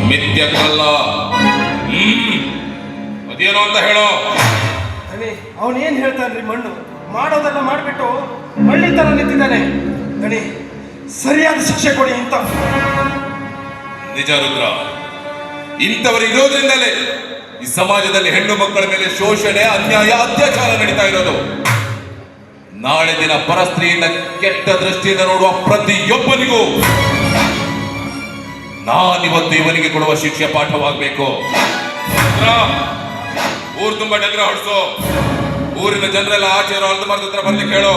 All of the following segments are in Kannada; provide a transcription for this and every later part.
ಮಿಥ್ಯಕ್ಕಲ್ಲ. ಅದೇನೋ ಅಂತ ಹೇಳೋ. ಅವನೇನ್ ಹೇಳ್ತಾನ್ರಿ? ಮಣ್ಣು ಮಾಡೋದೆಲ್ಲ ಮಾಡಿಬಿಟ್ಟು ಹಳ್ಳಿ ತರ ನಿಂತಿದ್ದಾನೆ. ದಣಿ, ಸರಿಯಾದ ಶಿಕ್ಷೆ ಕೊಡಿ ಅಂತ. ನಿಜ ರುದ್ರ, ಇಂಥವರು ಇರೋದ್ರಿಂದಲೇ ಈ ಸಮಾಜದಲ್ಲಿ ಹೆಣ್ಣು ಮಕ್ಕಳ ಮೇಲೆ ಶೋಷಣೆ, ಅನ್ಯಾಯ, ಅತ್ಯಾಚಾರ ನಡೀತಾ ಇರೋದು. ನಾಳೆ ದಿನ ಪರಸ್ತ್ರೀಯಿಂದ ಕೆಟ್ಟ ದೃಷ್ಟಿಯಿಂದ ನೋಡುವ ಪ್ರತಿಯೊಬ್ಬನಿಗೂ ನಾನಿವತ್ತು ಇವನಿಗೆ ಕೊಡುವ ಶಿಕ್ಷೆ ಪಾಠವಾಗಬೇಕು. ಊರು ತುಂಬಾ ಡಂಗ್ರ ಹೊಡ್ಸು. ಊರಿನ ಜನರೆಲ್ಲ ಆಚೆ ಅಲ್ದ ಮರದ ಹತ್ರ ಬರ್ಲಿಕ್ಕೆ ಹೇಳು.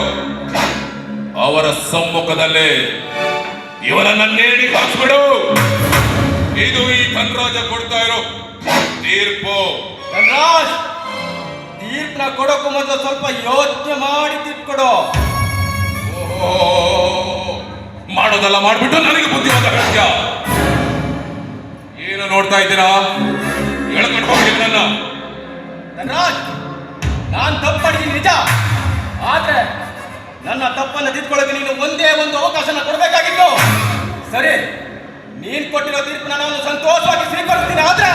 ಅವರ ಸಮ್ಮುಖದಲ್ಲಿ ಇವನನ್ನ ನೇಣಿ ಹಾಕ್ಸ್ಬಿಡು. ಇದು ಈ ಧನರಾಜ ಕೊಡ್ತಾ ಇರೋ ತೀರ್ಪು. ಧನರಾಜ್, ತೀರ್ಪನ ಕೊಡೋಕು ಮೊದಲು ಸ್ವಲ್ಪ ಯೋಚನೆ ಮಾಡಿ ತೀರ್ಪು ಕೊಡು. ಮಾಡೋದೆಲ್ಲ ಮಾಡ್ಬಿಟ್ಟು ನನಗೆ ಬುದ್ಧಿವಾದ ಹೇಳ್ತೀಯ. ಏನು ನೋಡ್ತಾ ಇದ್ದೀರಾ? ಹೇಳ್ಕೊಂಡು ಹೋಗಿ ನನ್ನ. ಧನರಾಜ್, ನಾನು ತಪ್ಪು ಮಾಡಿದ್ದೀನಿ ನಿಜ. ಆದ್ರೆ ನನ್ನ ತಪ್ಪನ್ನು ತಿದ್ಕೊಳ್ಳೋಕೆ ನೀನು ಒಂದೇ ಒಂದು ಅವಕಾಶನ ಕೊಡಬೇಕಾಗಿತ್ತು. ಸರಿ, ನೀನ್ ಕೊಟ್ಟಿರೋ ತೀರ್ಪನ್ನ ನಾನು ಸಂತೋಷವಾಗಿ ಸ್ವೀಕರಿಸ್ತೀನಿ. ಆದ್ರೆ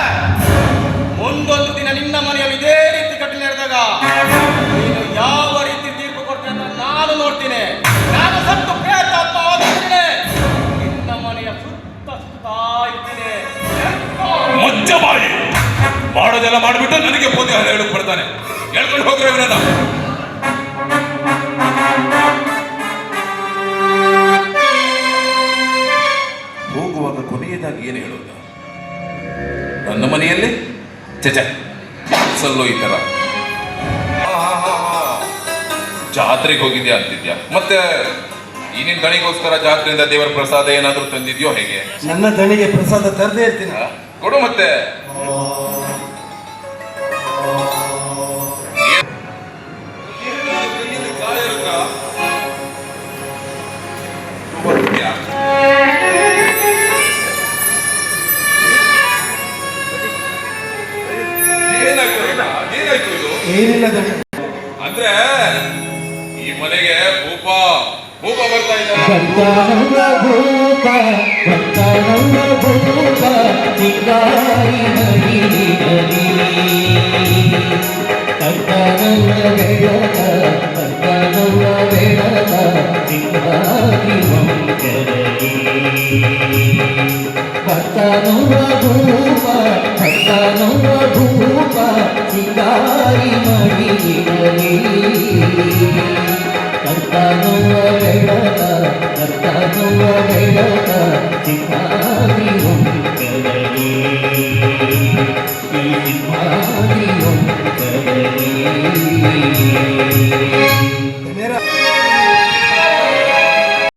ಮುಂದೊಂದು ದಿನ ನಿನ್ನ ಮನೆಯಲ್ಲಿ ಇದೇ ರೀತಿ ಘಟನೆ ನಡೆದಾಗ ನೀನು ಯಾವ ರೀತಿ ತೀರ್ಪು ಕೊಡ್ತೀನಿ ಅಂತ ನಾನು ನೋಡ್ತೀನಿ. ನಾನು ಸತ್ತು ಪ್ರೇತಾತ್ಮವಾಗಿರ್ತೀನಿ. ನಿನ್ನ ಮನೆಯ ಸುತ್ತ ಸುತ್ತಾ ಇರ್ತೀನಿ. ಮುಚ್ಚ ಬಾಯಿ. ಮಾಡೋದೆಲ್ಲ ಮಾಡಿಬಿಟ್ಟು ನನಗೆ ಬುದ್ಧಿ ಹೇಳಕ್ ಬರ್ತಾನೆ. ಹೇಳ್ಕೊಂಡು ಹೋಗ್ರೆ ಇವನನ್ನ. ಹೋಗುವಾಗ ಕೊನೆಯದಾಗಿ ಏನು ಹೇಳೋದು? ನನ್ನ ಮನೆಯಲ್ಲಿ ಸಲ್ಲೋ ಈ ತರ ಜಾತ್ರೆಗೆ ಹೋಗಿದ್ಯಾ ಅಂತಿದ್ಯಾ? ಮತ್ತೆ ಈ ನಿನ್ ದಣಿಗೋಸ್ಕರ ಜಾತ್ರೆಯಿಂದ ದೇವರ ಪ್ರಸಾದ ಏನಾದ್ರೂ ತಂದಿದ್ಯೋ ಹೇಗೆ? ನನ್ನ ದಣಿಗೆ ಪ್ರಸಾದ ತರದೇ ಇರ್ತೀನಿ. ಕೊಡು ಮತ್ತೆ. ಏನಿಲ್ಲ ದಣಿ. ಅಂದ್ರೆ ಈ ಮನೆಗೆ ಭೂಪ ಬರ್ತಾ ಇದ್ದಾರೆ. ಸಿಂಗಾರಿ ಮಡಿಗಿರಲಿ ಕರ್ತಾನುವ ಬೆಳಕ ಸಿಂಗಾರಿ